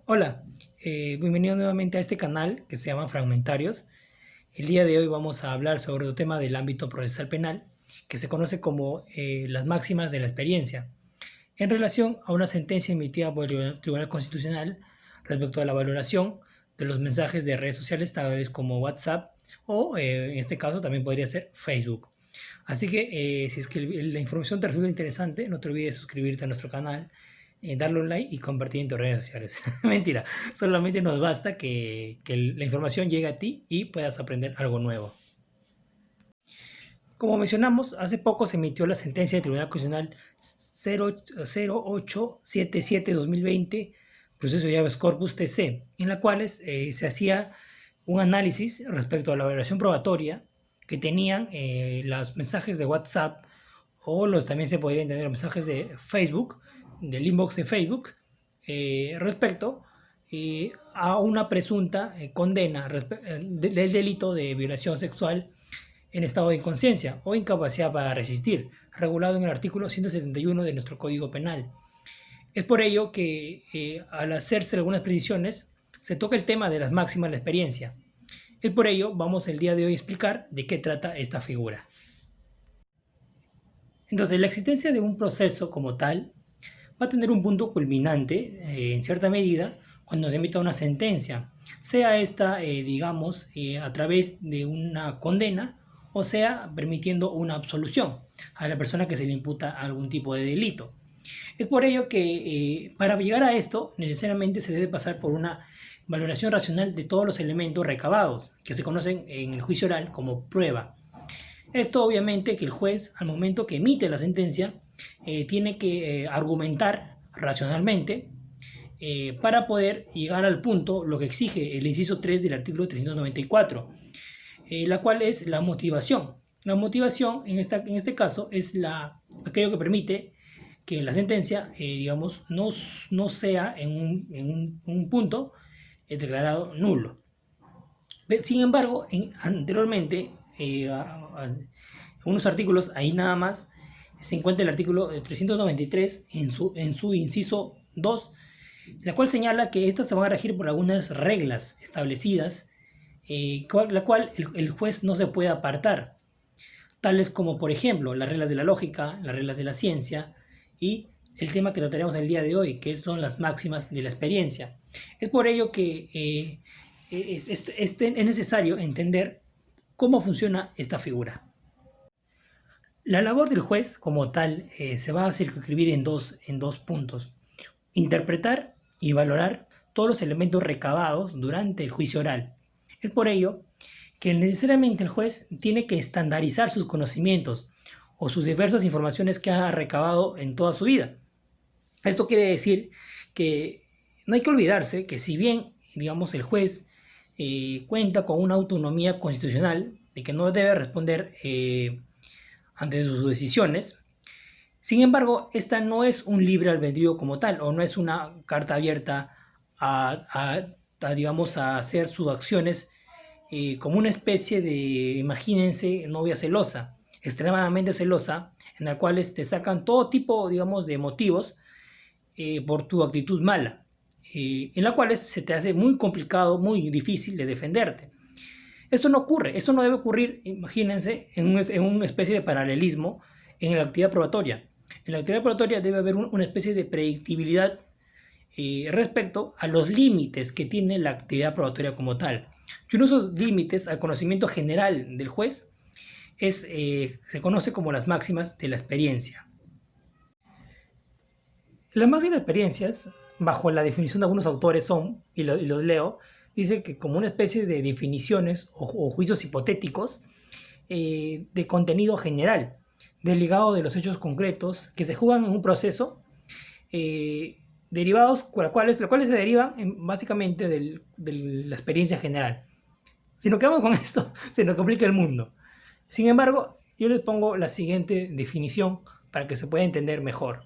Hola, bienvenido nuevamente a este canal que se llama Fragmentarios. El día de hoy vamos a hablar sobre otro tema del ámbito procesal penal que se conoce como las máximas de la experiencia, en relación a una sentencia emitida por el Tribunal Constitucional respecto a la valoración de los mensajes de redes sociales tales como WhatsApp o en este caso también podría ser Facebook. Así que si es que la información te resulta interesante, no te olvides de suscribirte a nuestro canal, darle un like y compartir en tus redes sociales. Mentira, solamente nos basta que la información llegue a ti y puedas aprender algo nuevo. Como mencionamos, hace poco se emitió la sentencia del Tribunal Constitucional 0877-2020, proceso de habeas corpus TC, en la cual se hacía un análisis respecto a la valoración probatoria que tenían los mensajes de WhatsApp o también se podrían tener los mensajes de Facebook, del inbox de Facebook, respecto a una presunta condena del delito de violación sexual en estado de inconsciencia o incapacidad para resistir, regulado en el artículo 171 de nuestro Código Penal. Es por ello que al hacerse algunas precisiones se toca el tema de las máximas de la experiencia. Es por ello vamos el día de hoy a explicar de qué trata esta figura. Entonces, la existencia de un proceso como tal va a tener un punto culminante, en cierta medida, cuando se emita una sentencia, sea esta, digamos, a través de una condena o sea permitiendo una absolución a la persona que se le imputa algún tipo de delito. Es por ello que para llegar a esto necesariamente se debe pasar por una valoración racional de todos los elementos recabados, que se conocen en el juicio oral como prueba. Esto obviamente que el juez al momento que emite la sentencia tiene que argumentar racionalmente para poder llegar al punto, lo que exige el inciso 3 del artículo 394, la cual es la motivación. La motivación en este caso es aquello que permite que la sentencia, digamos, no sea en un punto declarado nulo. Sin embargo, anteriormente, unos artículos, ahí nada más, se encuentra el artículo 393 en su inciso 2, la cual señala que estas se van a regir por algunas reglas establecidas, la cual el juez no se puede apartar, tales como, por ejemplo, las reglas de la lógica, las reglas de la ciencia y el tema que trataremos el día de hoy, que son las máximas de la experiencia. Es por ello que es necesario entender cómo funciona esta figura. La labor del juez como tal se va a circunscribir en dos puntos. Interpretar y valorar todos los elementos recabados durante el juicio oral. Es por ello que necesariamente el juez tiene que estandarizar sus conocimientos o sus diversas informaciones que ha recabado en toda su vida. Esto quiere decir que no hay que olvidarse que si bien, digamos, el juez cuenta con una autonomía constitucional de que no debe responder ante sus decisiones, sin embargo, esta no es un libre albedrío como tal, o no es una carta abierta digamos, a hacer sus acciones como una especie de, imagínense, novia celosa, extremadamente celosa, en la cual te sacan todo tipo, digamos, de motivos por tu actitud mala, en la cual se te hace muy complicado, muy difícil de defenderte. Esto no ocurre, esto no debe ocurrir, imagínense, en una especie de paralelismo en la actividad probatoria. En la actividad probatoria debe haber una especie de predictibilidad respecto a los límites que tiene la actividad probatoria como tal. Y uno de esos límites al conocimiento general del juez se conoce como las máximas de la experiencia. Las máximas experiencias, bajo la definición de algunos autores son, y los leo, dice que como una especie de definiciones o juicios hipotéticos de contenido general, desligado de los hechos concretos que se juegan en un proceso, derivados, los cuales se derivan básicamente de la experiencia general. Si nos quedamos con esto, se nos complica el mundo. Sin embargo, yo les pongo la siguiente definición para que se pueda entender mejor.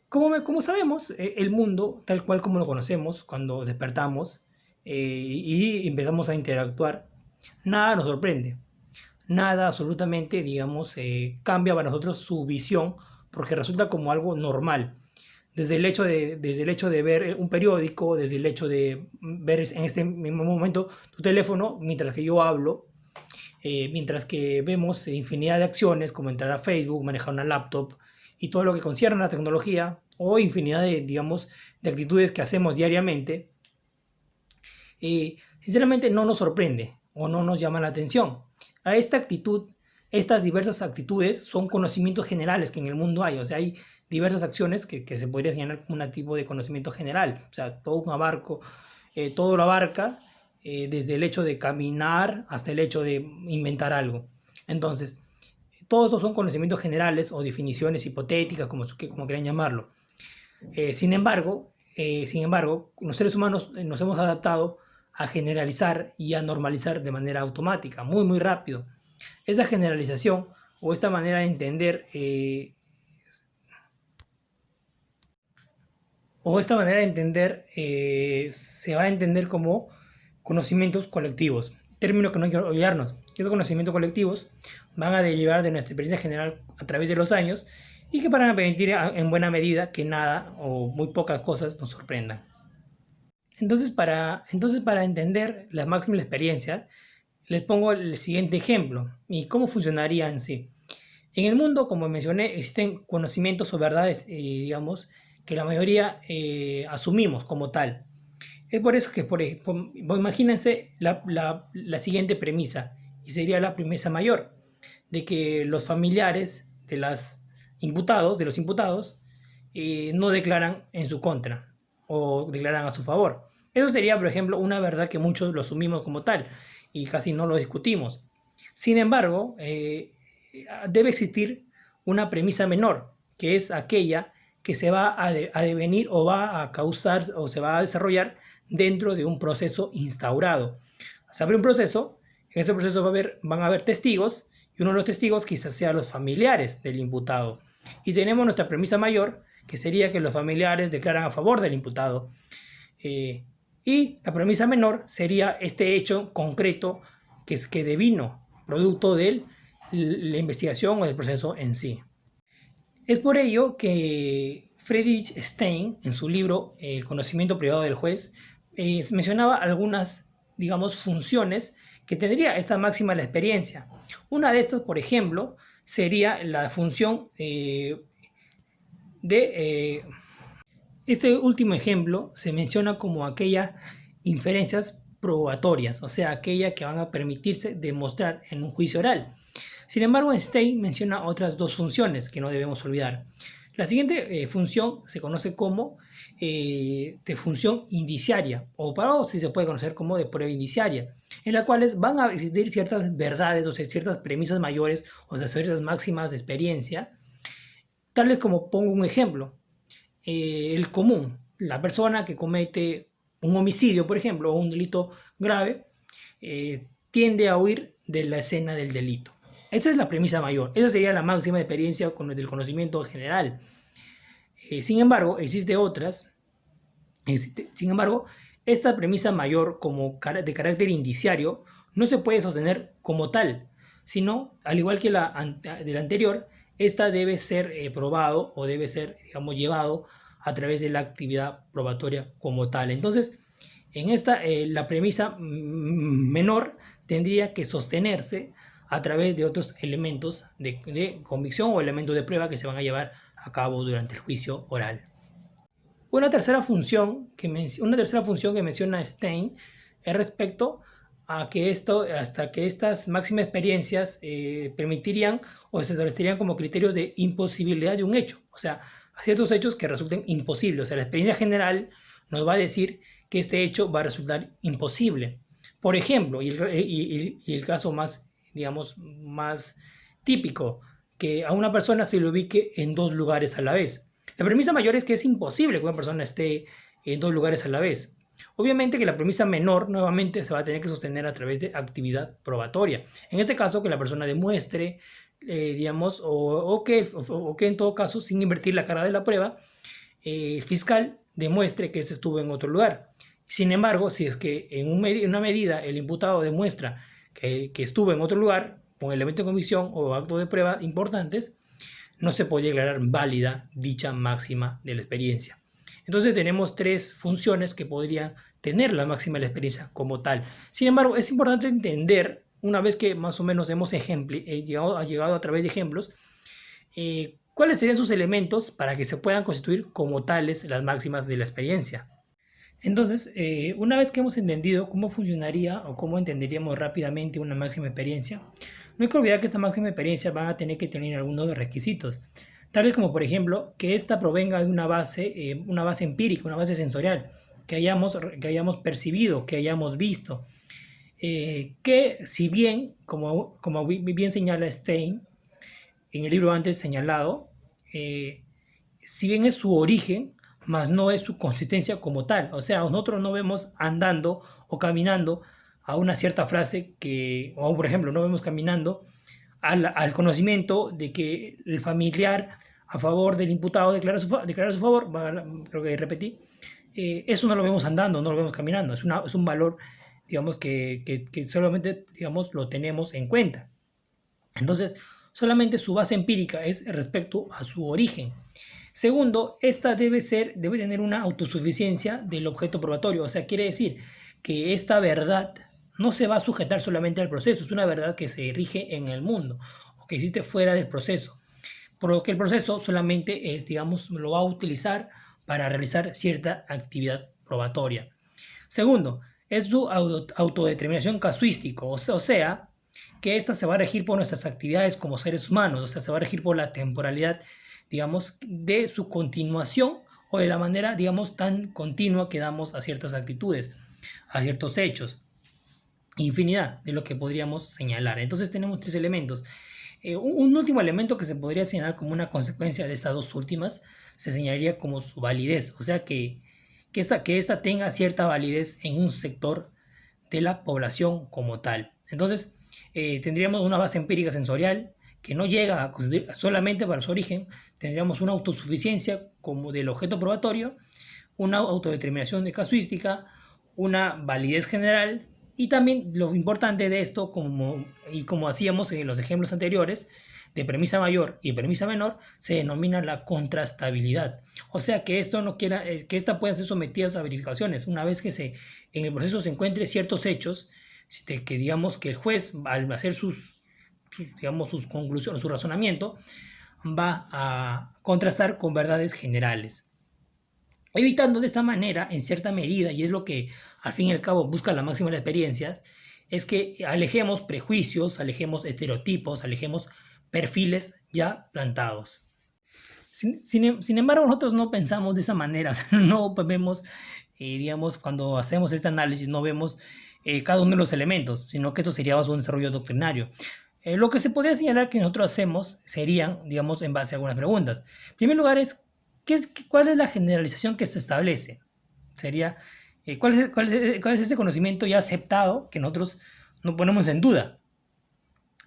Como sabemos, el mundo, tal cual como lo conocemos, cuando despertamos y empezamos a interactuar, nada nos sorprende. Nada absolutamente, digamos, cambia para nosotros su visión, porque resulta como algo normal. desde el hecho de ver un periódico, desde el hecho de ver en este mismo momento tu teléfono mientras que yo hablo, mientras que vemos infinidad de acciones como entrar a Facebook, manejar una laptop y todo lo que concierne a la tecnología o infinidad de, digamos, de actitudes que hacemos diariamente, sinceramente no nos sorprende o no nos llama la atención. A esta actitud, estas diversas actitudes son conocimientos generales que en el mundo hay, o sea, hay diversas acciones que se podría señalar como un tipo de conocimiento general, o sea, todo lo abarca, desde el hecho de caminar hasta el hecho de inventar algo. Entonces, todos estos son conocimientos generales o definiciones hipotéticas, como quieran llamarlo. Sin embargo, los seres humanos nos hemos adaptado a generalizar y a normalizar de manera automática, muy, muy rápido. Esta generalización o esta manera de entender se va a entender como conocimientos colectivos, término que no hay que olvidarnos. Estos conocimientos colectivos van a derivar de nuestra experiencia general a través de los años y que van a permitir en buena medida que nada o muy pocas cosas nos sorprendan. Entonces para entender la máxima experiencia, les pongo el siguiente ejemplo y cómo funcionaría en sí. En el mundo, como mencioné, existen conocimientos o verdades, digamos, que la mayoría asumimos como tal. Es por eso que, por ejemplo, imagínense la siguiente premisa, y sería la premisa mayor, de que los familiares de los imputados, no declaran en su contra o declaran a su favor. Eso sería, por ejemplo, una verdad que muchos lo asumimos como tal y casi no lo discutimos. Sin embargo, debe existir una premisa menor, que es aquella que se va a devenir o va a causar o se va a desarrollar dentro de un proceso instaurado. Se abre un proceso, en ese proceso van a haber testigos y uno de los testigos quizás sea los familiares del imputado. Y tenemos nuestra premisa mayor, que sería que los familiares declaran a favor del imputado. Y la premisa menor sería este hecho concreto que devino producto de la investigación o del proceso en sí. Es por ello que Friedrich Stein, en su libro El conocimiento privado del juez, mencionaba algunas, digamos, funciones que tendría esta máxima de la experiencia. Una de estas, por ejemplo, sería la función este último ejemplo se menciona como aquellas inferencias probatorias, o sea, aquellas que van a permitirse demostrar en un juicio oral. Sin embargo, Stein menciona otras dos funciones que no debemos olvidar. La siguiente función se conoce como de función indiciaria, o si se puede conocer como de prueba indiciaria, en la cuales van a existir ciertas verdades, o sea, ciertas premisas mayores, o sea, ciertas máximas de experiencia, tales como pongo un ejemplo. El común, la persona que comete un homicidio, por ejemplo, o un delito grave, tiende a huir de la escena del delito. Esa es la premisa mayor. Esa sería la máxima experiencia del conocimiento general. Sin embargo, sin embargo, esta premisa mayor de carácter indiciario no se puede sostener como tal, sino, al igual que de la anterior, esta debe ser probado o debe ser, digamos, llevado a través de la actividad probatoria como tal. Entonces, en esta, la premisa menor tendría que sostenerse a través de otros elementos de convicción o elementos de prueba que se van a llevar a cabo durante el juicio oral. Una tercera función que menciona Stein es respecto a que hasta que estas máximas experiencias permitirían o se establecerían como criterios de imposibilidad de un hecho, o sea, a ciertos hechos que resulten imposibles. O sea, la experiencia general nos va a decir que este hecho va a resultar imposible. Por ejemplo, y el caso más, digamos, más típico, que a una persona se le ubique en dos lugares a la vez. La premisa mayor es que es imposible que una persona esté en dos lugares a la vez. Obviamente que la premisa menor nuevamente se va a tener que sostener a través de actividad probatoria. En este caso, que la persona demuestre, digamos, o que en todo caso, sin invertir la carga de la prueba, el fiscal demuestre que se estuvo en otro lugar. Sin embargo, si es que en una medida el imputado demuestra que estuvo en otro lugar, con elemento de convicción o acto de prueba importantes, no se podría declarar válida dicha máxima de la experiencia. Entonces tenemos tres funciones que podrían tener la máxima de la experiencia como tal. Sin embargo, es importante entender, una vez que más o menos hemos llegado a través de ejemplos, cuáles serían sus elementos para que se puedan constituir como tales las máximas de la experiencia. Entonces, una vez que hemos entendido cómo funcionaría o cómo entenderíamos rápidamente una máxima experiencia, no hay que olvidar que esta máxima experiencia van a tener que tener algunos requisitos, tales como por ejemplo que ésta provenga de una base empírica, una base sensorial, que hayamos percibido, que hayamos visto, que si bien, como bien señala Stein en el libro antes señalado, si bien es su origen, mas no es su consistencia como tal. O sea, nosotros no vemos andando o caminando a una cierta frase o por ejemplo, no vemos caminando al conocimiento de que el familiar a favor del imputado declara su favor, creo que repetí, eso no lo vemos andando, no lo vemos caminando, es un valor, digamos, que solamente, digamos, lo tenemos en cuenta. Entonces, solamente su base empírica es respecto a su origen. Segundo, esta debe tener una autosuficiencia del objeto probatorio, o sea, quiere decir que esta verdad no se va a sujetar solamente al proceso, es una verdad que se rige en el mundo o que existe fuera del proceso, por lo que el proceso solamente lo va a utilizar para realizar cierta actividad probatoria. Segundo, es su autodeterminación casuística, o sea, que esta se va a regir por nuestras actividades como seres humanos, o sea, se va a regir por la temporalidad, digamos, de su continuación o de la manera, digamos, tan continua que damos a ciertas actitudes, a ciertos hechos. Infinidad de lo que podríamos señalar. Entonces tenemos tres elementos. Un último elemento que se podría señalar como una consecuencia de estas dos últimas se señalaría como su validez, o sea que esta tenga cierta validez en un sector de la población como tal. Entonces tendríamos una base empírica sensorial que no llega a constituir solamente para su origen, tendríamos una autosuficiencia como del objeto probatorio, una autodeterminación de casuística, una validez general. Y también lo importante de esto, como hacíamos en los ejemplos anteriores, de premisa mayor y premisa menor, se denomina la contrastabilidad. O sea que que esta pueda ser sometida a verificaciones. Una vez que en el proceso se encuentre ciertos hechos, que digamos que el juez, al hacer sus conclusiones, su razonamiento, va a contrastar con verdades generales, evitando de esta manera, en cierta medida, y es lo que al fin y al cabo busca la máxima de las experiencias, es que alejemos prejuicios, alejemos estereotipos, alejemos perfiles ya plantados. Sin embargo, nosotros no pensamos de esa manera, no vemos, digamos, cuando hacemos este análisis, no vemos cada uno de los elementos, sino que esto sería un desarrollo doctrinario. Lo que se podría señalar que nosotros hacemos serían, digamos, en base a algunas preguntas. En primer lugar ¿cuál es la generalización que se establece? Sería, ¿cuál es ese conocimiento ya aceptado que nosotros no ponemos en duda?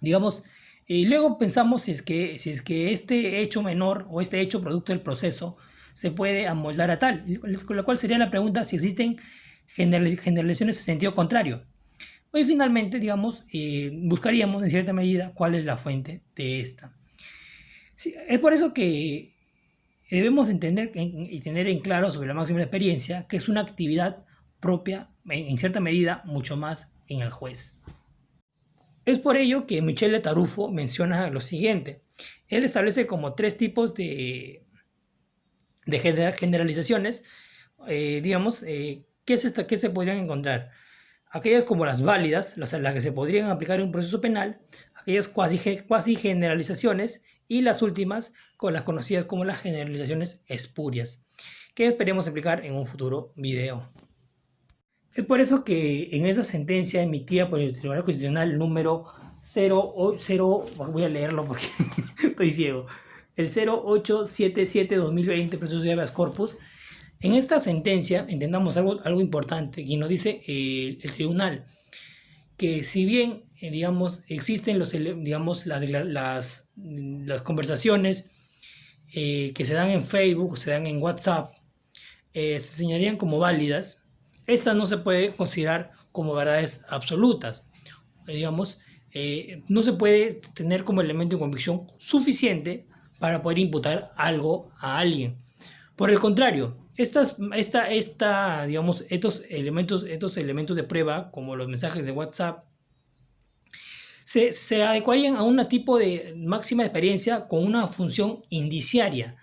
Digamos, luego pensamos si es que este hecho menor o este hecho producto del proceso se puede amoldar a tal, con lo cual sería la pregunta si existen generalizaciones en sentido contrario. Y finalmente, digamos, buscaríamos en cierta medida cuál es la fuente de esta. Sí, es por eso que debemos entender y tener en claro sobre la máxima experiencia que es una actividad propia, en cierta medida, mucho más en el juez. Es por ello que Michel de Tarufo menciona lo siguiente. Él establece como tres tipos de generalizaciones, digamos, ¿qué se podrían encontrar? Aquellas como las válidas, las que se podrían aplicar en un proceso penal, aquellas cuasi generalizaciones y las últimas con las conocidas como las generalizaciones espurias, que esperemos explicar en un futuro video. Es por eso que en esa sentencia emitida por el Tribunal Constitucional número 0, voy a leerlo porque estoy ciego, el 0877-2020, proceso de habeas corpus, en esta sentencia entendamos algo importante y nos dice el tribunal que si bien digamos existen las conversaciones que se dan en Facebook o se dan en WhatsApp, se señalarían como válidas, estas no se puede considerar como verdades absolutas, digamos, no se puede tener como elemento de convicción suficiente para poder imputar algo a alguien. Por el contrario, digamos, estos elementos de prueba, como los mensajes de WhatsApp, se adecuarían a un tipo de máxima de experiencia con una función indiciaria.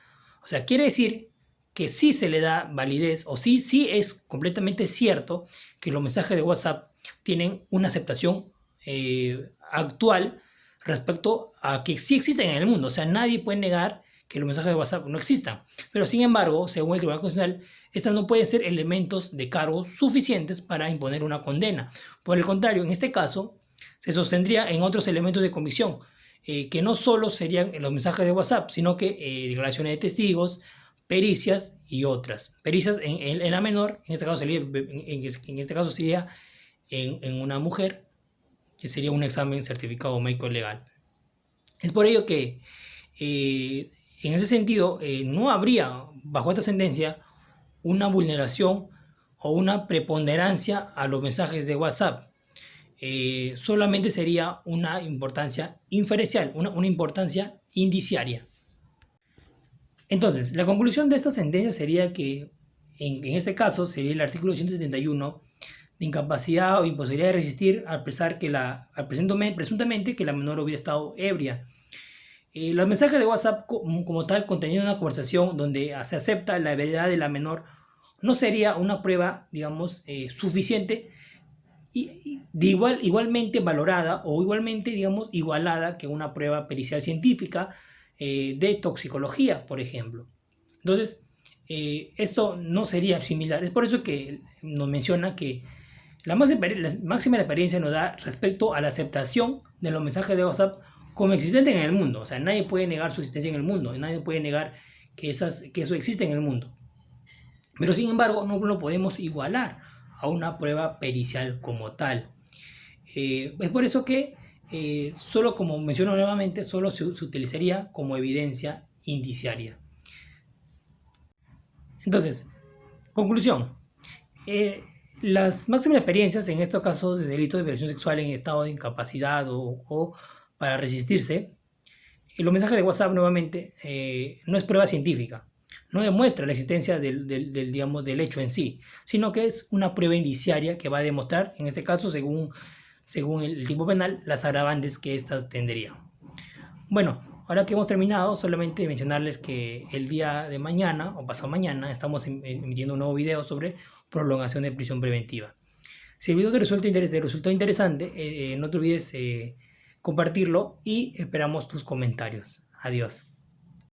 O sea, quiere decir que sí se le da validez, o sí es completamente cierto que los mensajes de WhatsApp tienen una aceptación actual respecto a que sí existen en el mundo. O sea, nadie puede negar que los mensajes de WhatsApp no existan. Pero sin embargo, según el Tribunal Constitucional, estas no pueden ser elementos de cargo suficientes para imponer una condena. Por el contrario, en este caso, se sostendría en otros elementos de convicción, que no solo serían los mensajes de WhatsApp, sino que declaraciones de testigos, pericias y otras. Pericias en la menor, en este caso sería en una mujer, que sería un examen certificado médico legal. Es por ello que en ese sentido no habría, bajo esta sentencia, una vulneración o una preponderancia a los mensajes de WhatsApp. Solamente sería una importancia inferencial, una importancia indiciaria. Entonces, la conclusión de esta sentencia sería que en este caso sería el artículo 171 de incapacidad o imposibilidad de resistir al presuntamente que la menor hubiera estado ebria. Los mensajes de WhatsApp como tal conteniendo una conversación donde se acepta la ebriedad de la menor no sería una prueba, digamos, suficiente y igualmente valorada o igualmente, digamos, igualada que una prueba pericial científica de toxicología, por ejemplo. Entonces, esto no sería similar. Es por eso que nos menciona que la máxima experiencia nos da respecto a la aceptación de los mensajes de WhatsApp como existentes en el mundo. O sea, nadie puede negar su existencia en el mundo, nadie puede negar que eso existe en el mundo. Pero sin embargo, no lo podemos igualar a una prueba pericial como tal. Es por eso que solo, como menciono nuevamente, solo se utilizaría como evidencia indiciaria. Entonces, conclusión. Las máximas experiencias en estos casos de delito de violación sexual en estado de incapacidad o para resistirse, los mensajes de WhatsApp nuevamente no es prueba científica, no demuestra la existencia digamos, del hecho en sí, sino que es una prueba indiciaria que va a demostrar, en este caso, según el tipo penal, las agravantes que éstas tendrían. Bueno, ahora que hemos terminado, solamente mencionarles que el día de mañana o pasado mañana estamos emitiendo un nuevo video sobre prolongación de prisión preventiva. Si el video te resultó interesante, no te olvides compartirlo y esperamos tus comentarios. Adiós.